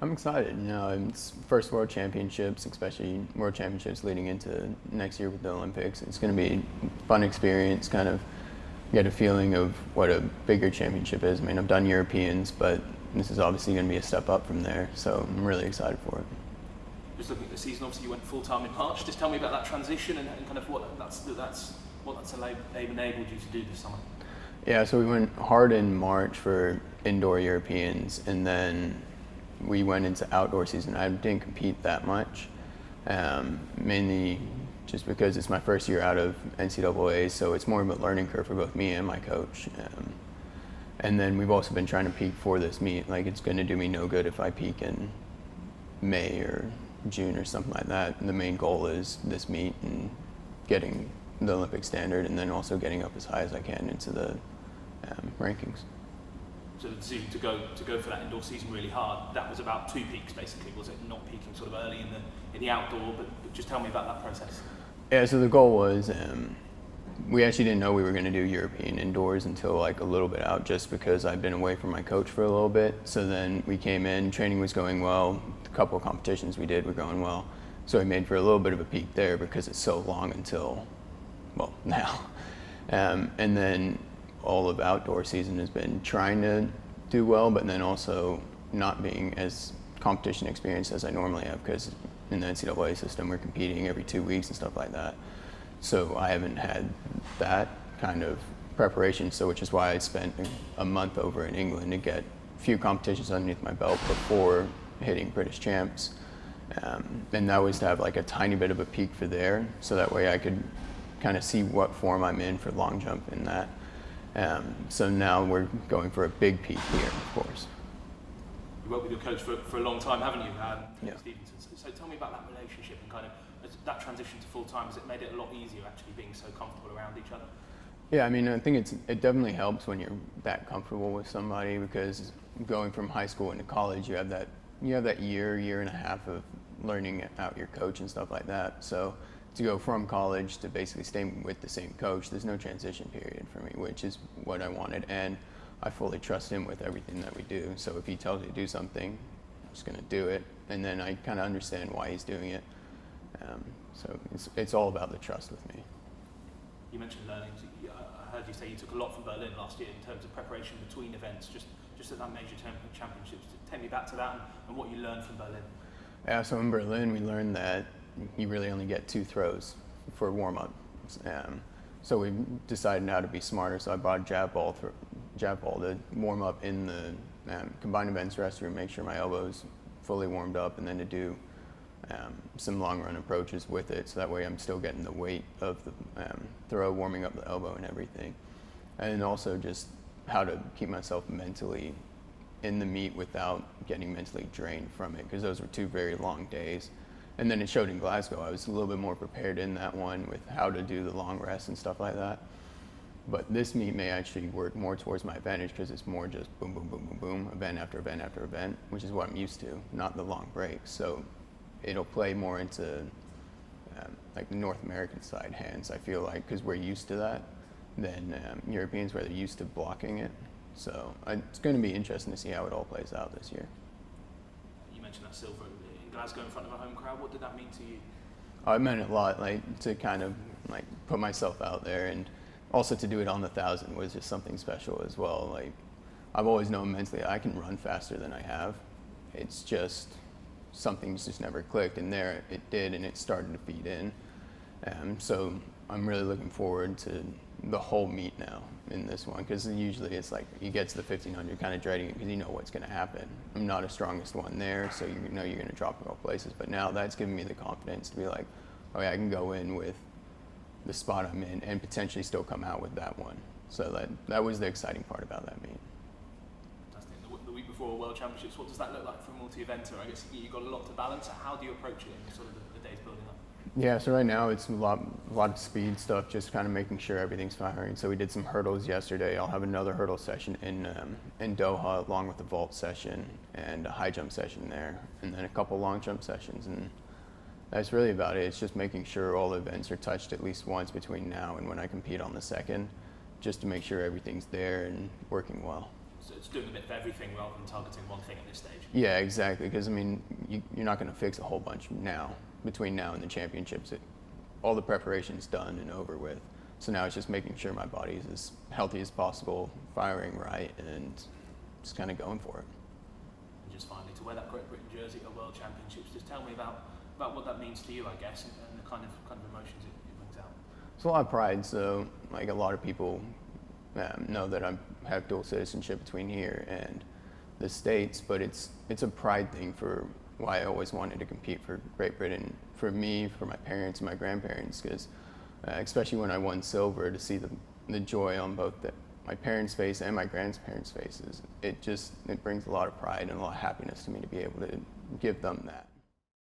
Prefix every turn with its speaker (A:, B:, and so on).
A: I'm excited. It's first World Championships, especially World Championships leading into next year with the Olympics. It's going to be a fun experience, kind of get a feeling of what a bigger championship is. I mean, I've done Europeans, but this is obviously going to be a step up from there, so I'm really excited for it.
B: Just looking at the season, obviously you went full-time in March. Just tell me about that transition and kind of what that's enabled you to do this summer.
A: Yeah, so we went hard in March for indoor Europeans, and then we went into outdoor season. I didn't compete that much, mainly just because it's my first year out of NCAA, so it's more of a learning curve for both me and my coach. And then we've also been trying to peak for this meet. Like, it's going to do me no good if I peak in May or June or something like that. And the main goal is this meet and getting the Olympic standard, and then also getting up as high as I can into the rankings.
B: So the decision to go for that indoor season really hard, that was about 2 peaks basically, was it? Not peaking sort of early in the outdoor, but just tell me about that process.
A: Yeah, so the goal was, we actually didn't know we were going to do European indoors until like a little bit out, just because I'd been away from my coach for a little bit. So then we came in, training was going well, a couple of competitions we did were going well. So I made for a little bit of a peak there because it's so long until, well, now. And then all of outdoor season has been trying to do well, but then also not being as competition experienced as I normally have, because in the NCAA system we're competing every 2 weeks and stuff like that. So I haven't had that kind of preparation, so which is why I spent a month over in England to get a few competitions underneath my belt before hitting British champs. And that was to have like a tiny bit of a peak for there, so that way I could kind of see what form I'm in for long jump in that. So now we're going for a big peak here, of course.
B: You worked with your coach for a long time, haven't you,
A: Yeah.
B: Stevenson? So tell me about that relationship and kind of that transition to full-time. Has it made it a lot easier actually being so comfortable around each other?
A: Yeah, I mean, I think it definitely helps when you're that comfortable with somebody, because going from high school into college, you have that year and a half of learning out your coach and stuff like that. So to go from college to basically staying with the same coach, there's no transition period for me, which is what I wanted. And I fully trust him with everything that we do. So if he tells me to do something, I'm just going to do it. And then I kind of understand why he's doing it. So it's all about the trust with me.
B: You mentioned learning. I heard you say you took a lot from Berlin last year in terms of preparation between events, just at that major championships. Take me back to that and what you learned from Berlin.
A: Yeah, so in Berlin we learned that you really only get 2 throws for warm-up. So we decided how to be smarter. So I bought a jab ball to warm up in the combined events restroom, make sure my elbow's fully warmed up, and then to do some long run approaches with it, so that way I'm still getting the weight of the throw, warming up the elbow and everything. And also just how to keep myself mentally in the meet without getting mentally drained from it, because those were 2 very long days. And then it showed in Glasgow. I was a little bit more prepared in that one with how to do the long rest and stuff like that. But this meet may actually work more towards my advantage, because it's more just boom, boom, boom, boom, boom, event after event after event, which is what I'm used to, not the long breaks. So it'll play more into like the North American side hands, I feel like, because we're used to that, than Europeans, where they're used to blocking it. So it's going to be interesting to see how it all plays out this year.
B: You mentioned that silver in Glasgow in front of a home crowd. What did that mean to you?
A: Oh, it meant a lot, like to kind of like put myself out there, and also to do it on the 1,000 was just something special as well. Like, I've always known mentally I can run faster than I have. It's just something's just never clicked, and there it did, and it started to feed in. So I'm really looking forward to the whole meet now in this one, because usually it's like you get to the 1,500 kind of dreading it, because you know what's going to happen. I'm not the strongest one there, so you know you're going to drop in all places. But now that's given me the confidence to be like, oh yeah, I can go in with the spot I'm in and potentially still come out with that one. So that was the exciting part about that meet.
B: Fantastic. The week before World Championships, what does that look like for a multi-eventer? I guess you've got a lot to balance. How do you approach it in sort of the days building up?
A: Yeah, so right now it's a lot of speed stuff, just kind of making sure everything's firing. So we did some hurdles yesterday. I'll have another hurdle session in Doha, along with a vault session and a high jump session there, and then a couple long jump sessions. And that's really about it. It's just making sure all events are touched at least once between now and when I compete on the 2nd, just to make sure everything's there and working well.
B: So it's doing a bit of everything rather than targeting one thing at this stage.
A: Yeah, exactly. Because I mean, you're not going to fix a whole bunch now. Between now and the championships, all the preparation's done and over with. So now it's just making sure my body is as healthy as possible, firing right, and just kind of going for it.
B: And just finally, to wear that Great Britain jersey at World Championships, just tell me about what that means to you, I guess, and the kind of emotions it brings out.
A: It's a lot of pride. So like a lot of people know that I have dual citizenship between here and the States, but it's a pride thing for why I always wanted to compete for Great Britain, for me, for my parents and my grandparents, because especially when I won silver, to see the joy on both my parents' face and my grandparents' faces, it brings a lot of pride and a lot of happiness to me to be able to give them that.